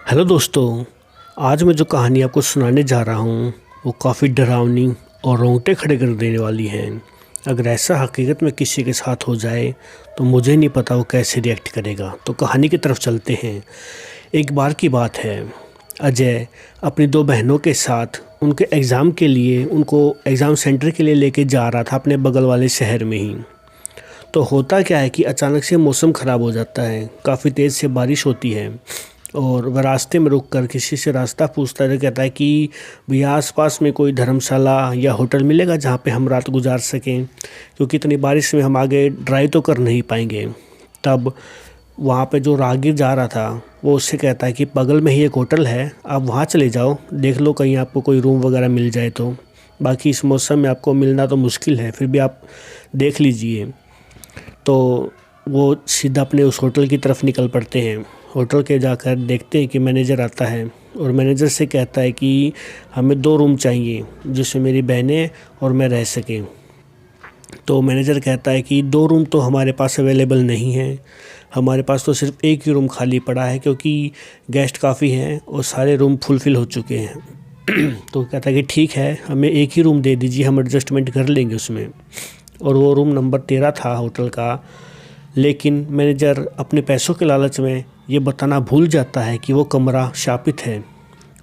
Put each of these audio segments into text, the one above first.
Hello दोस्तों, आज मैं जो कहानी आपको सुनाने जा रहा हूँ वो काफ़ी डरावनी और रोंगटे खड़े कर देने वाली है। अगर ऐसा हकीकत में किसी के साथ हो जाए तो मुझे नहीं पता वो कैसे रिएक्ट करेगा। तो कहानी की तरफ चलते हैं। एक बार की बात है, अजय अपनी दो बहनों के साथ उनके एग्ज़ाम के लिए उनको एग्ज़ाम सेंटर के लिए लेके जा रहा था अपने बगल वाले शहर में ही। तो होता क्या है कि अचानक से मौसम ख़राब हो जाता है, काफ़ी तेज़ से बारिश होती है और वह रास्ते में रुक कर किसी से रास्ता पूछता है। कहता है कि भैया आसपास में कोई धर्मशाला या होटल मिलेगा जहाँ पे हम रात गुजार सकें, क्योंकि इतनी बारिश में हम आगे ड्राइव तो कर नहीं पाएंगे। तब वहाँ पे जो राहगीर जा रहा था वो उससे कहता है कि बगल में ही एक होटल है, आप वहाँ चले जाओ, देख लो कहीं आपको कोई रूम वगैरह मिल जाए तो। बाकी इस मौसम में आपको मिलना तो मुश्किल है, फिर भी आप देख लीजिए। तो वो सीधा अपने उस होटल की तरफ निकल पड़ते हैं। होटल के जाकर देखते हैं कि मैनेजर आता है और मैनेजर से कहता है कि हमें 2 रूम चाहिए जिसमें मेरी बहनें और मैं रह सकें। तो मैनेजर कहता है कि 2 रूम तो हमारे पास अवेलेबल नहीं है, हमारे पास तो सिर्फ एक ही रूम खाली पड़ा है, क्योंकि गेस्ट काफ़ी हैं और सारे रूम फुलफ़िल हो चुके हैं। तो कहता है कि ठीक है, हमें एक ही रूम दे दीजिए, हम एडजस्टमेंट कर लेंगे उसमें। और वो रूम नंबर 13 था होटल का। लेकिन मैनेजर अपने पैसों के लालच में ये बताना भूल जाता है कि वो कमरा शापित है,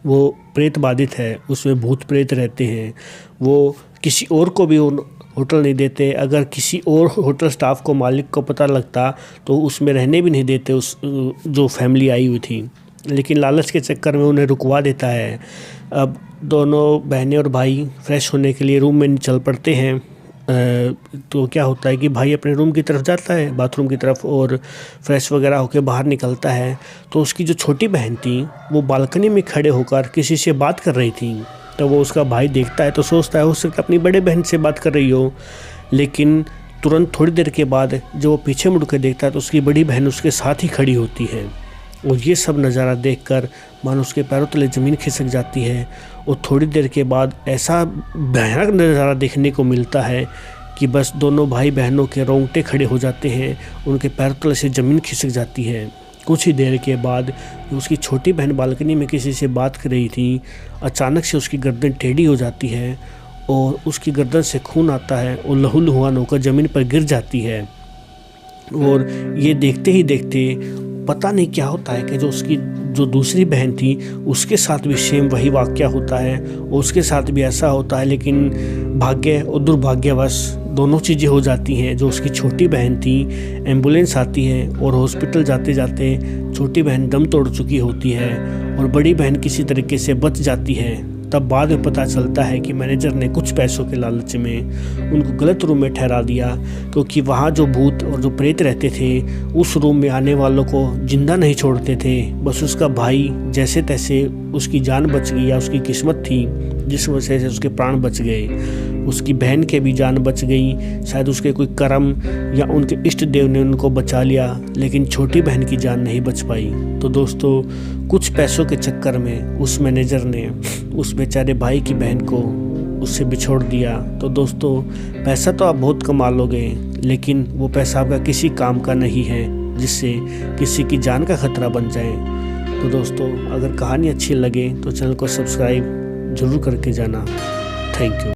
वो प्रेत बाधित है, उसमें भूत प्रेत रहते हैं। वो किसी और को भी होटल नहीं देते। अगर किसी और होटल स्टाफ को, मालिक को पता लगता तो उसमें रहने भी नहीं देते उस जो फैमिली आई हुई थी। लेकिन लालच के चक्कर में उन्हें रुकवा देता है। अब दोनों बहनें और भाई फ्रेश होने के लिए रूम में चल पड़ते हैं। तो क्या होता है कि भाई अपने रूम की तरफ जाता है, बाथरूम की तरफ, और फ्रेश वगैरह होकर बाहर निकलता है। तो उसकी जो छोटी बहन थी वो बालकनी में खड़े होकर किसी से बात कर रही थी। तो वो उसका भाई देखता है तो सोचता है हो सकता है अपनी बड़े बहन से बात कर रही हो। लेकिन तुरंत थोड़ी देर के बाद जब वो पीछे मुड़ कर देखता है तो उसकी बड़ी बहन उसके साथ ही खड़ी होती है। और ये सब नज़ारा देखकर मानो उसके पैरों तले ज़मीन खिसक जाती है। और थोड़ी देर के बाद ऐसा भयानक नज़ारा देखने को मिलता है कि बस दोनों भाई बहनों के रोंगटे खड़े हो जाते हैं, उनके पैरों तले से ज़मीन खिसक जाती है। कुछ ही देर के बाद उसकी छोटी बहन बालकनी में किसी से बात कर रही थी, अचानक से उसकी गर्दन टेढ़ी हो जाती है और उसकी गर्दन से खून आता है और लहूलुहान होकर ज़मीन पर गिर जाती है। और ये देखते ही देखते पता नहीं क्या होता है कि जो दूसरी बहन थी उसके साथ भी सेम वही वाक़या होता है और उसके साथ भी ऐसा होता है। लेकिन भाग्य और दुर्भाग्यवश दोनों चीज़ें हो जाती हैं। जो उसकी छोटी बहन थी, एम्बुलेंस आती है और हॉस्पिटल जाते जाते छोटी बहन दम तोड़ चुकी होती है और बड़ी बहन किसी तरीके से बच जाती है। तब बाद में पता चलता है कि मैनेजर ने कुछ पैसों के लालच में उनको गलत रूम में ठहरा दिया, क्योंकि वहाँ जो भूत और जो प्रेत रहते थे उस रूम में आने वालों को जिंदा नहीं छोड़ते थे। बस उसका भाई जैसे तैसे उसकी जान बच गई, या उसकी किस्मत थी जिस वजह से उसके प्राण बच गए। उसकी बहन के भी जान बच गई, शायद उसके कोई कर्म या उनके इष्ट देव ने उनको बचा लिया, लेकिन छोटी बहन की जान नहीं बच पाई। तो दोस्तों, कुछ पैसों के चक्कर में उस मैनेजर ने उस बेचारे भाई की बहन को उससे बिछोड़ दिया। तो दोस्तों, पैसा तो आप बहुत कमा लोगे, लेकिन वो पैसा आपका किसी काम का नहीं है जिससे किसी की जान का खतरा बन जाए। तो दोस्तों, अगर कहानी अच्छी लगे तो चैनल को सब्सक्राइब ज़रूर करके जाना। Thank you.